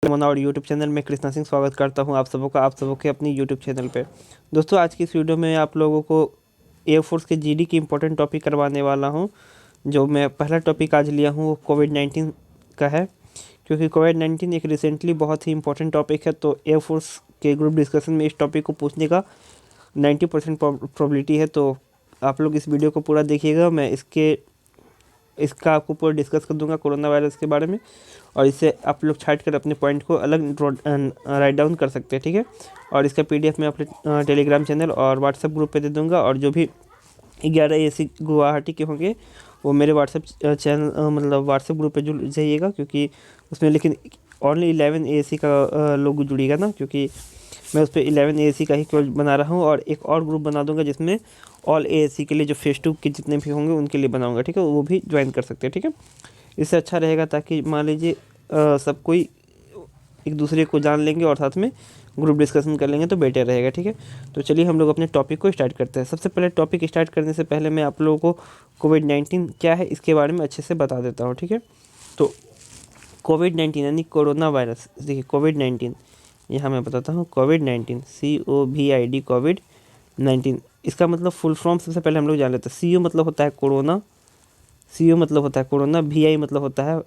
मना और YouTube channel में कृष्णा सिंह स्वागत करता हूं आप सबों के अपनी यूट्यूब चैनल पे। दोस्तों, आज की इस वीडियो में आप लोगों को एयरफोर्स के जीडी की इम्पोर्टेंट टॉपिक करवाने वाला हूं। जो मैं पहला टॉपिक आज लिया हूं वो कोविड-19 का है, क्योंकि कोविड-19 एक रिसेंटली बहुत ही इंपॉर्टेंट टॉपिक है। तो एयरफोर्स के ग्रुप डिस्कशन में इस टॉपिक को पूछने का 90% प्रोबेबिलिटी है। तो आप लोग इस वीडियो को पूरा देखिएगा। मैं इसका आपको पूरा डिस्कस कर दूंगा कोरोना वायरस के बारे में, और इससे आप लोग छाट कर अपने पॉइंट को अलग राइट डाउन कर सकते हैं, ठीक है। और इसका पीडीएफ मैं अपने टेलीग्राम चैनल और व्हाट्सएप ग्रुप पे दे दूंगा। और जो भी 11 एसी गुवाहाटी के होंगे वो मेरे व्हाट्सएप चैनल मतलब व्हाट्सएप ग्रुप पे जुड़ जाइएगा, क्योंकि उसमें लेकिन ओनली 11 एसी का लोग जुड़ेगा ना, क्योंकि मैं उस पर 11 एसी का ही केवल बना रहा हूँ। और एक और ग्रुप बना दूंगा जिसमें ऑल एसी के लिए जो फेस 2 के जितने भी होंगे उनके लिए बनाऊंगा, ठीक है। वो भी ज्वाइन कर सकते हैं, ठीक है। इससे अच्छा रहेगा, ताकि मान लीजिए सब कोई एक दूसरे को जान लेंगे और साथ में ग्रुप डिस्कशन कर लेंगे तो बेटर रहेगा, ठीक है। तो चलिए हम लोग अपने टॉपिक को स्टार्ट करते हैं। सबसे पहले टॉपिक स्टार्ट करने से पहले मैं आप लोगों को कोविड-19 क्या है इसके बारे में अच्छे से बता देता हूँ, ठीक है। तो कोविड-19 यानी कोरोना वायरस, देखिए कोविड-19 यहाँ मैं बताता हूँ। कोविड-19 COVID कोविड-19 इसका मतलब फुल फॉर्म सबसे पहले हम लोग जान लेते हैं। CO मतलब होता है कोरोना, CO मतलब होता है कोरोना, VI मतलब होता है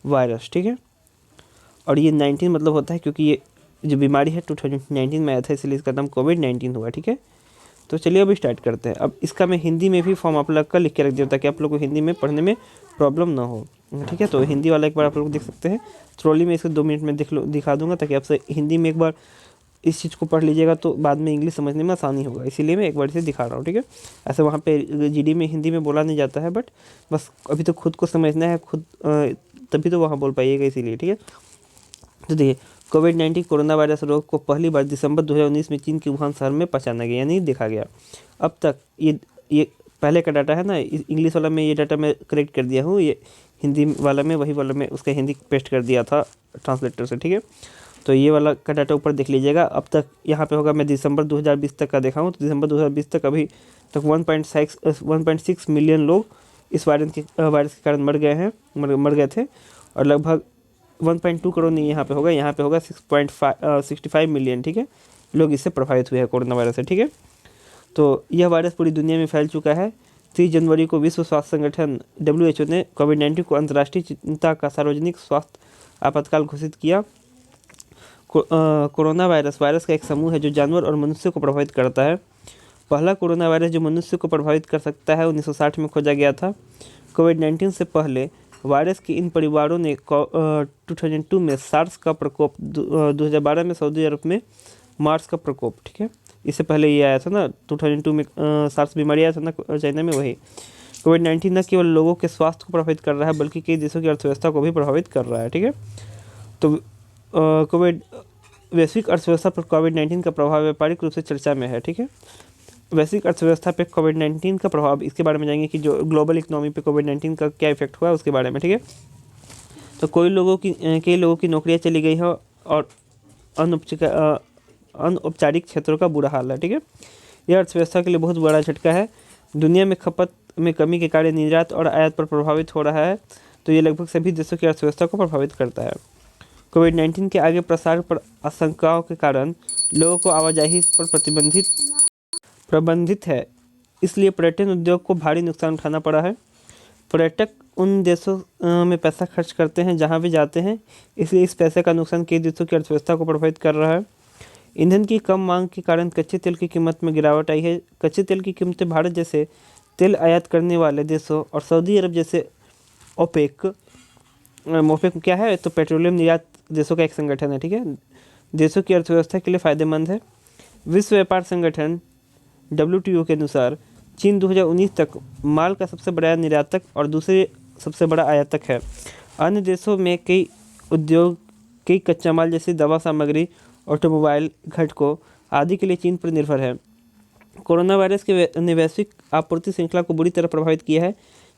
वायरस, ठीक है। और ये 19 मतलब होता है क्योंकि ये जो बीमारी है 2019 में आया था, इसलिए इसका नाम कोविड-19 हुआ, ठीक है। तो चलिए अभी स्टार्ट करते हैं। अब इसका मैं हिंदी में भी फॉर्म आप लोग का लिख के रख दिया ताकि आप लोग को हिंदी में पढ़ने में प्रॉब्लम ना हो, ठीक है। तो हिंदी वाला एक बार आप लोग देख सकते हैं। ट्रॉली में इसको 2 मिनट में दिखा दूंगा, ताकि आपसे हिंदी में एक बार इस चीज़ को पढ़ लीजिएगा तो बाद में इंग्लिश समझने में आसानी होगा, इसीलिए मैं एक बार इसे दिखा रहा हूँ, ठीक है। ऐसे वहाँ पे जीडी में हिंदी में बोला नहीं जाता है, बट बस अभी तो खुद को समझना है, खुद तभी तो वहाँ बोल पाइएगा, इसीलिए, ठीक है। तो देखिए, कोविड-19 कोरोना वायरस रोग को पहली बार दिसंबर 2019 में चीन के वुहान शहर में पहचाना गया, यानी देखा गया। अब तक ये पहले का डाटा है ना, इंग्लिश वाला में ये डाटा मैं करेक्ट कर दिया हूँ, ये हिंदी वाला में वही वाला में उसका हिंदी पेस्ट कर दिया था ट्रांसलेटर से, ठीक है। तो ये वाला का डाटा ऊपर देख लीजिएगा। अब तक यहाँ पे होगा, मैं दिसंबर 2020 तक का देखा हूँ, तो दिसंबर 2020 तक अभी तक 1.6 मिलियन लोग इस वायरस के कारण मर गए थे। और लगभग 1.2 करोड़ नहीं, यहाँ पे होगा 6.65 मिलियन, ठीक है, लोग इससे प्रभावित हुए हैं कोरोना वायरस से, ठीक है। तो यह वायरस पूरी दुनिया में फैल चुका है। 30 जनवरी को विश्व स्वास्थ्य संगठन WHO ने कोविड-19 को अंतर्राष्ट्रीय चिंता का सार्वजनिक स्वास्थ्य आपातकाल घोषित किया। कोरोना वायरस का एक समूह है जो जानवर और मनुष्य को प्रभावित करता है। पहला कोरोना वायरस जो मनुष्य को प्रभावित कर सकता है 1960 में खोजा गया था। कोविड-19 से पहले वायरस के इन परिवारों ने 2002 में सार्स का प्रकोप, 2012 में सऊदी अरब में मार्स का प्रकोप, ठीक है। इससे पहले ये आया था ना 2002 में, सार्स बीमारी आया था ना चाइना में, वही। कोविड-19 न केवल लोगों के स्वास्थ्य को प्रभावित कर रहा है, बल्कि कई देशों की अर्थव्यवस्था को भी प्रभावित कर रहा है, ठीक है। तो वैश्विक अर्थव्यवस्था पर कोविड-19 का प्रभाव व्यापारिक रूप से चर्चा में है, ठीक है। वैश्विक अर्थव्यवस्था पे कोविड-19 का प्रभाव, इसके बारे में जानेंगे कि जो ग्लोबल इकोनॉमी पे कोविड-19 का क्या इफेक्ट हुआ है उसके बारे में, ठीक है। तो कई लोगों की नौकरियां चली गई हैं और अनौपचारिक क्षेत्रों का बुरा हाल है, ठीक है। यह अर्थव्यवस्था के लिए बहुत बड़ा झटका है। दुनिया में खपत में कमी के कारण निर्यात और आयात पर प्रभावित हो रहा है। तो ये लगभग सभी देशों की अर्थव्यवस्था को प्रभावित करता है। कोविड-19 के आगे प्रसार पर आशंकाओं के कारण लोगों को आवाजाही पर प्रबंधित है, इसलिए पर्यटन उद्योग को भारी नुकसान उठाना पड़ा है। पर्यटक उन देशों में पैसा खर्च करते हैं जहां वे जाते हैं, इसलिए इस पैसे का नुकसान कई देशों की अर्थव्यवस्था को प्रभावित कर रहा है। ईंधन की कम मांग के कारण कच्चे तेल की कीमत में गिरावट आई है। कच्चे तेल की कीमतें भारत जैसे तेल आयात करने वाले देशों और सऊदी अरब जैसे ओपेक क्या है, तो पेट्रोलियम निर्यात देशों का एक संगठन है, ठीक है, देशों की अर्थव्यवस्था के लिए फ़ायदेमंद है। विश्व व्यापार संगठन WTO के अनुसार चीन 2019 तक माल का सबसे बड़ा निर्यातक और दूसरे सबसे बड़ा आयातक है। अन्य देशों में कई उद्योग, कई कच्चा माल जैसे दवा सामग्री, ऑटोमोबाइल, घटकों आदि के लिए चीन पर निर्भर है। कोरोना वायरस ने वैश्विक आपूर्ति श्रृंखला को बुरी तरह प्रभावित किया है।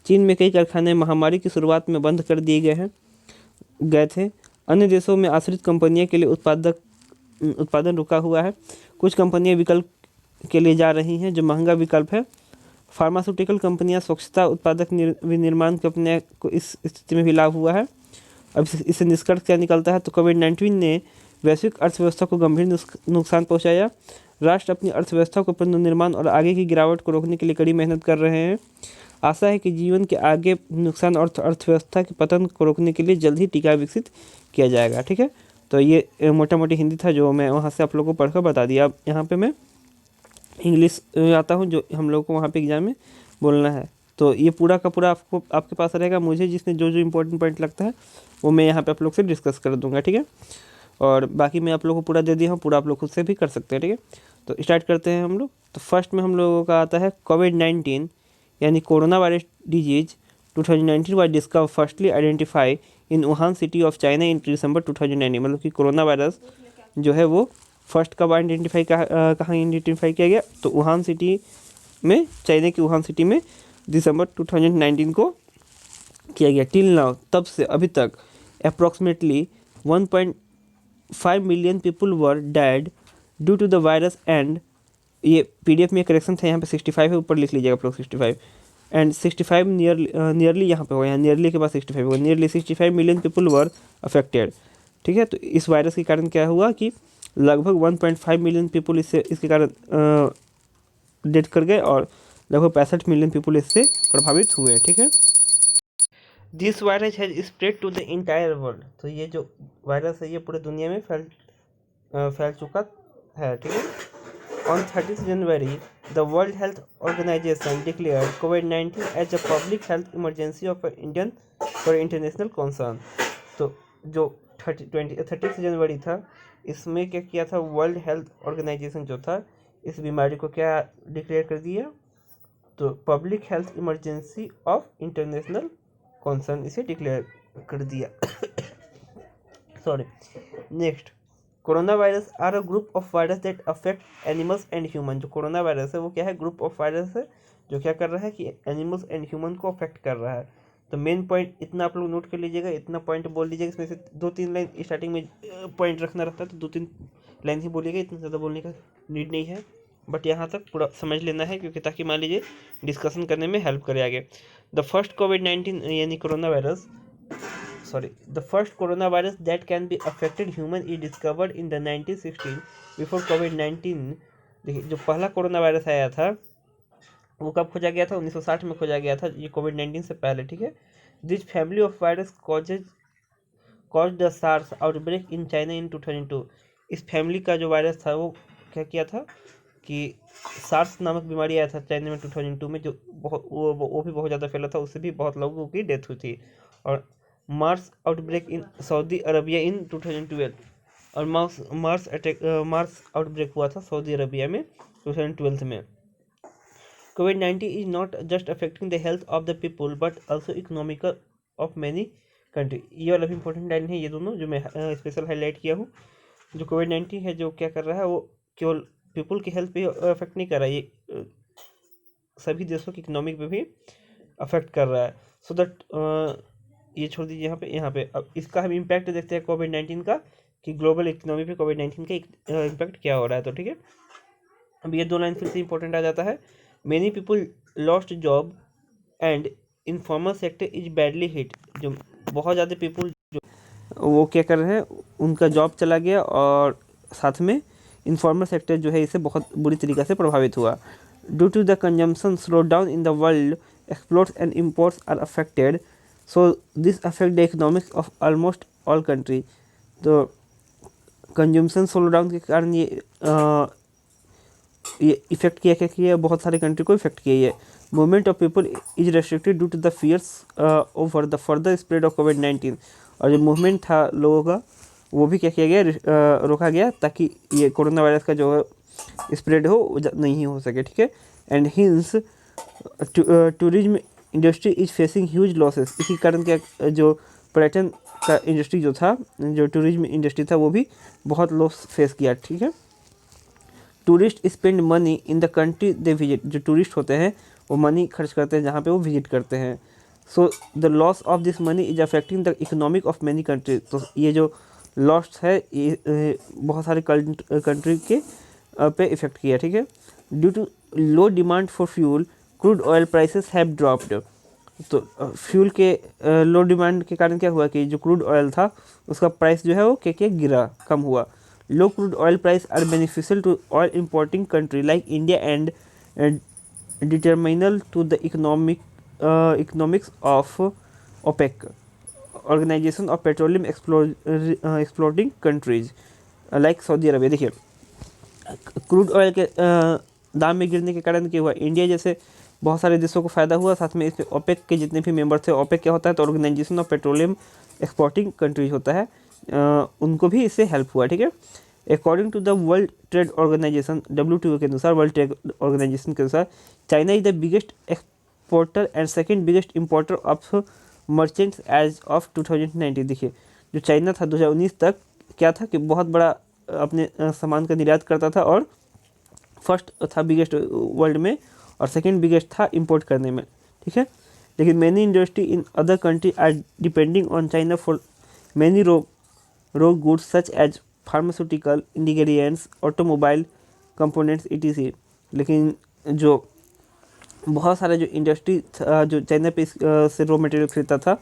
चीन में कई कारखाने महामारी की शुरुआत में बंद कर दिए गए थे। अन्य देशों में आश्रित कंपनियों के लिए उत्पादन रुका हुआ है। कुछ कंपनियां विकल्प के लिए जा रही हैं जो महंगा विकल्प है। फार्मास्यूटिकल कंपनियां, स्वच्छता उत्पादक विनिर्माण कंपनियां को इस स्थिति में भी लाभ हुआ है। अब इससे निष्कर्ष क्या निकलता है, तो कोविड-19 ने वैश्विक अर्थव्यवस्था को गंभीर नुकसान पहुंचाया। राष्ट्र अपनी अर्थव्यवस्था को पुनर्निर्माण और आगे की गिरावट को रोकने के लिए कड़ी मेहनत कर रहे हैं। आशा है कि जीवन के आगे नुकसान और अर्थव्यवस्था के पतन को रोकने के लिए जल्द ही टीका विकसित किया जाएगा। ठीक है, तो ये मोटा मोटी हिंदी था जो मैं वहाँ से आप लोगों को पढ़कर बता दिया। अब यहाँ पे मैं इंग्लिश आता हूँ जो हम लोग को वहाँ पे एग्जाम में बोलना है। तो ये पूरा का पूरा आपको आपके पास रहेगा। मुझे जिसमें जो जो इम्पोर्टेंट पॉइंट लगता है वो मैं यहाँ पे आप लोग से डिस्कस कर दूँगा। ठीक है, और बाकी मैं आप लोगों को पूरा दे दिया हूँ, पूरा आप लोग खुद से भी कर सकते हैं। ठीक है, तो स्टार्ट करते हैं हम लोग। तो फर्स्ट में हम लोगों का आता है कोविड-19 यानी corona virus disease 2019 was discover firstly identify in Wuhan city of China in December 2019। मतलब कि कोरोना वायरस जो है वो फर्स्ट कब आइडेंटिफाई कहाँ आइडेंटिफाई किया गया, तो वुहान सिटी में, चाइना की वुहान सिटी में दिसंबर 2019 को किया गया। टिल नाउ, तब से अभी तक approximately 1.5 million people were dead due to the virus and, ये पीडीएफ में करेक्शन था, यहाँ पे 65 है, ऊपर लिख लीजिएगा अप्रोक्स 65 एंड 65 नियरली यहाँ पे होगा, यहाँ नियरली के बाद 65 होगा, नियरली 65 मिलियन पीपल वर अफेक्टेड। ठीक है, तो इस वायरस के कारण क्या हुआ कि लगभग 1.5 मिलियन पीपल इसके कारण डेथ कर गए और लगभग 65 मिलियन पीपल इससे प्रभावित हुए। ठीक है, this virus has spread to the entire world. तो ये जो वायरस है ये पूरे दुनिया में फैल चुका है। ठीक है, on 30 January the World Health Organization declared कोविड-19 as a public health emergency of international concern. तो जो 30 जनवरी था, इसमें क्या किया था, वर्ल्ड हेल्थ ऑर्गेनाइजेशन जो था इस बीमारी को क्या डिक्लेयर कर दिया, तो public health emergency of international concern इसे डिक्लेयर कर दिया। Sorry, next, corona virus are a group of virus that affect animals and human. जो कोरोना वायरस है वो क्या है, ग्रुप ऑफ वायरस है जो क्या कर रहा है कि एनिमल्स एंड ह्यूमन को अफेक्ट कर रहा है। तो मेन पॉइंट इतना आप लोग नोट कर लीजिएगा, इतना पॉइंट बोल लीजिएगा। इसमें से 2-3 लाइन स्टार्टिंग में पॉइंट रखना रहता है, तो 2-3 लाइन ही बोलिएगा, इतना ज़्यादा बोलने का नीड नहीं है, बट यहाँ तक पूरा समझ लेना है, क्योंकि ताकि मान लीजिए डिस्कशन करने में हेल्प करे आगे। द फर्स्ट कोविड-19 यानी corona virus, the first coronavirus that can be affected human is discovered in the 1916 before COVID-19। देखिए, जो पहला कोरोना वायरस आया था वो कब खोजा गया था, 1960 में खोजा गया था, ये कोविड-19 से पहले। ठीक है, this family of virus cause the SARS outbreak in China in 2002। इस फैमिली का जो वायरस था वो क्या किया था कि सार्स नामक बीमारी आया था चाइना में 2002 में, जो वो भी बहुत ज़्यादा फैला था, उससे भी बहुत लोगों की डेथ हुई थी। और MERS outbreak in Saudi Arabia in 2012, और मार्स आउटब्रेक हुआ था सऊदी अरबिया में 2012 में। कोविड-19 is not just affecting the health of the people but also economical of many country. ये वाला भी इंपॉर्टेंट लाइन है, ये दोनों जो मैं स्पेशल हाईलाइट किया हूँ। जो कोविड-19 है जो क्या कर रहा है, वो केवल पीपल की हेल्थ पे अफेक्ट नहीं कर रहा है, ये सभी देशों की इकोनॉमिक पे भी अफेक्ट कर रहा है। सो दैट ये छोड़ दीजिए यहाँ पे। अब इसका हम इम्पैक्ट देखते हैं कोविड-19 का, कि ग्लोबल इकोनॉमी पे कोविड-19 का इम्पैक्ट क्या हो रहा है। तो ठीक है, अब ये 2 लाइन फिर से इंपॉर्टेंट आ जाता है। Many people lost job and informal sector is badly hit. जो बहुत ज़्यादा पीपल जो वो क्या कर रहे हैं, उनका जॉब चला गया, और साथ में इनफॉर्मल सेक्टर जो है इसे बहुत बुरी तरीके से प्रभावित हुआ। Due to the consumption slow down in the world, exports and imports are affected, so this affect the economics of almost all country. तो कंजम्पशन स्लो डाउन के कारण ये इफेक्ट किया बहुत सारे कंट्री को इफेक्ट किया है। Movement of people is restricted due to the fears over the further spread of कोविड-19। और जो मूवमेंट था लोगों का वो भी क्या किया गया, रोका गया, ताकि ये कोरोना वायरस का जो स्प्रेड हो नहीं हो सके। ठीक है, and hints tourism industry is facing huge losses. इसी कारण क्या, जो पर्यटन का इंडस्ट्री जो था, जो टूरिज्म इंडस्ट्री था, वो भी बहुत लॉस फेस किया। ठीक है, tourist spend money in the country they visit. जो टूरिस्ट होते हैं वो मनी खर्च करते हैं जहाँ पे वो विजिट करते हैं। So the loss of this money is affecting the economic of many country. तो ये जो लॉस है ये बहुत सारे कंट्री के पे इफेक्ट किया। ठीक है, due to low demand for fuel, crude oil prices have dropped. तो फ्यूल के लो डिमांड के कारण क्या हुआ कि जो क्रूड ऑयल था उसका प्राइस जो है वो क्या गिरा, कम हुआ। Low crude oil price are beneficial to oil importing country like India and detrimental to the economics of OPEC, organisation of petroleum exporting countries like Saudi Arabia. देखिए क्रूड ऑयल के दाम में गिरने के कारण क्या हुआ, इंडिया जैसे बहुत सारे देशों को फ़ायदा हुआ, साथ में इसमें ओपेक के जितने भी मेंबर थे, ओपेक क्या होता है तो Organization of Petroleum Exporting Countries होता है, उनको भी इससे हेल्प हुआ। ठीक है, according to the World Trade Organization WTO के अनुसार, वर्ल्ड ट्रेड ऑर्गेनाइजेशन के अनुसार China is the biggest exporter and second biggest importer of merchants as of 2019। देखिए जो चाइना था 2019 तक क्या था कि बहुत बड़ा अपने सामान का निर्यात करता था और फर्स्ट था बिगेस्ट वर्ल्ड में और सेकंड बिगेस्ट था इंपोर्ट करने में। ठीक है, लेकिन many industry in other country are depending on China for many raw goods such as pharmaceutical ingredients, automobile components etc। लेकिन जो बहुत सारे जो इंडस्ट्री जो चाइना पे से रॉ मटेरियल खरीदता था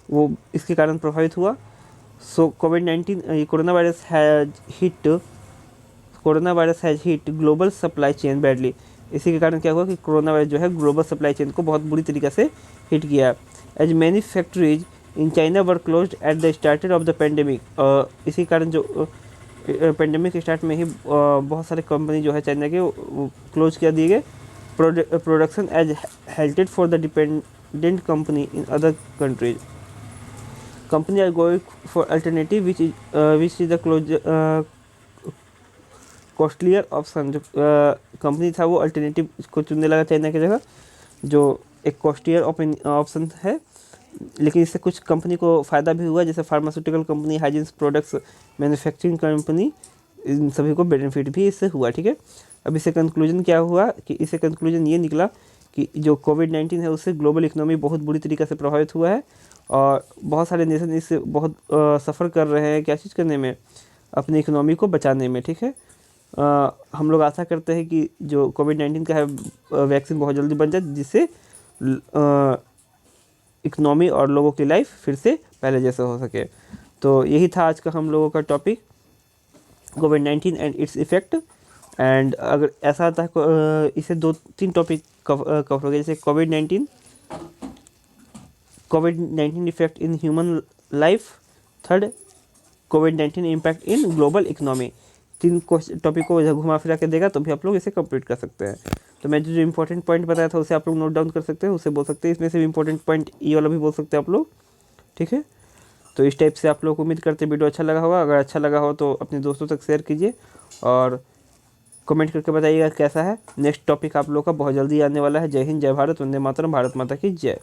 वो इसके कारण प्रभावित हुआ। सो कोविड-19 corona virus has hit global supply chain badly. इसी के कारण क्या हुआ कि कोरोना वायरस जो है ग्लोबल सप्लाई चेन को बहुत बुरी तरीके से हिट किया। As many factories in China were closed at the started of the pandemic. इसी कारण जो पेंडेमिक स्टार्ट में ही बहुत सारे कंपनी जो है चाइना के क्लोज कर दिए गए। Production as halted for the dependent company in other countries. Company are going for alternative which is the close costlier option. जो कंपनी था वो अल्टरनेटिव को चुनने लगा चाइना की जगह, जो एक कॉस्टलियर ऑप्शन है। लेकिन इससे कुछ कंपनी को फ़ायदा भी हुआ, जैसे pharmaceutical company, hygiene products manufacturing company, इन सभी को बेनिफिट भी इससे हुआ। ठीक है, अब इससे कंक्लूजन क्या हुआ कि इससे कंक्लूजन ये निकला कि जो कोविड-19 है उससे ग्लोबल इकोनॉमी बहुत बुरी तरीके से प्रभावित हुआ है और बहुत सारे नेशन इससे बहुत सफ़र कर रहे हैं क्या चीज़ करने में, अपनी इकोनॉमी को बचाने में। ठीक है, हम लोग आशा करते हैं कि जो कोविड-19 का है वैक्सीन बहुत जल्दी बन जाए, जिससे इकोनॉमी और लोगों की लाइफ फिर से पहले जैसा हो सके। तो यही था आज का हम लोगों का topic, covid and it's effect. And अगर ऐसा आता है इसे 2-3 टॉपिक कवर हो गए, जैसे कोविड-19 effect in human life, third covid impact in global economy. 3 topic को घुमा फिरा के देगा तो भी आप लोग इसे कंप्लीट कर सकते हैं। तो मैं जो इंपॉर्टेंट पॉइंट बताया था उसे आप लोग नोट डाउन कर सकते हैं, उसे बोल सकते हैं, इसमें से इंपॉर्टेंट पॉइंट ये वाला भी बोल सकते हैं आप लोग। ठीक है, तो इस टाइप से आप लोग को उम्मीद करते हैं वीडियो अच्छा लगा होगा। अगर अच्छा लगा हो तो अपने दोस्तों तक शेयर कीजिए और कमेंट करके बताइएगा कैसा है। नेक्स्ट टॉपिक आप लोग का बहुत जल्दी आने वाला है। जय हिंद, जय भारत, वंदे मातरम, भारत माता की जय।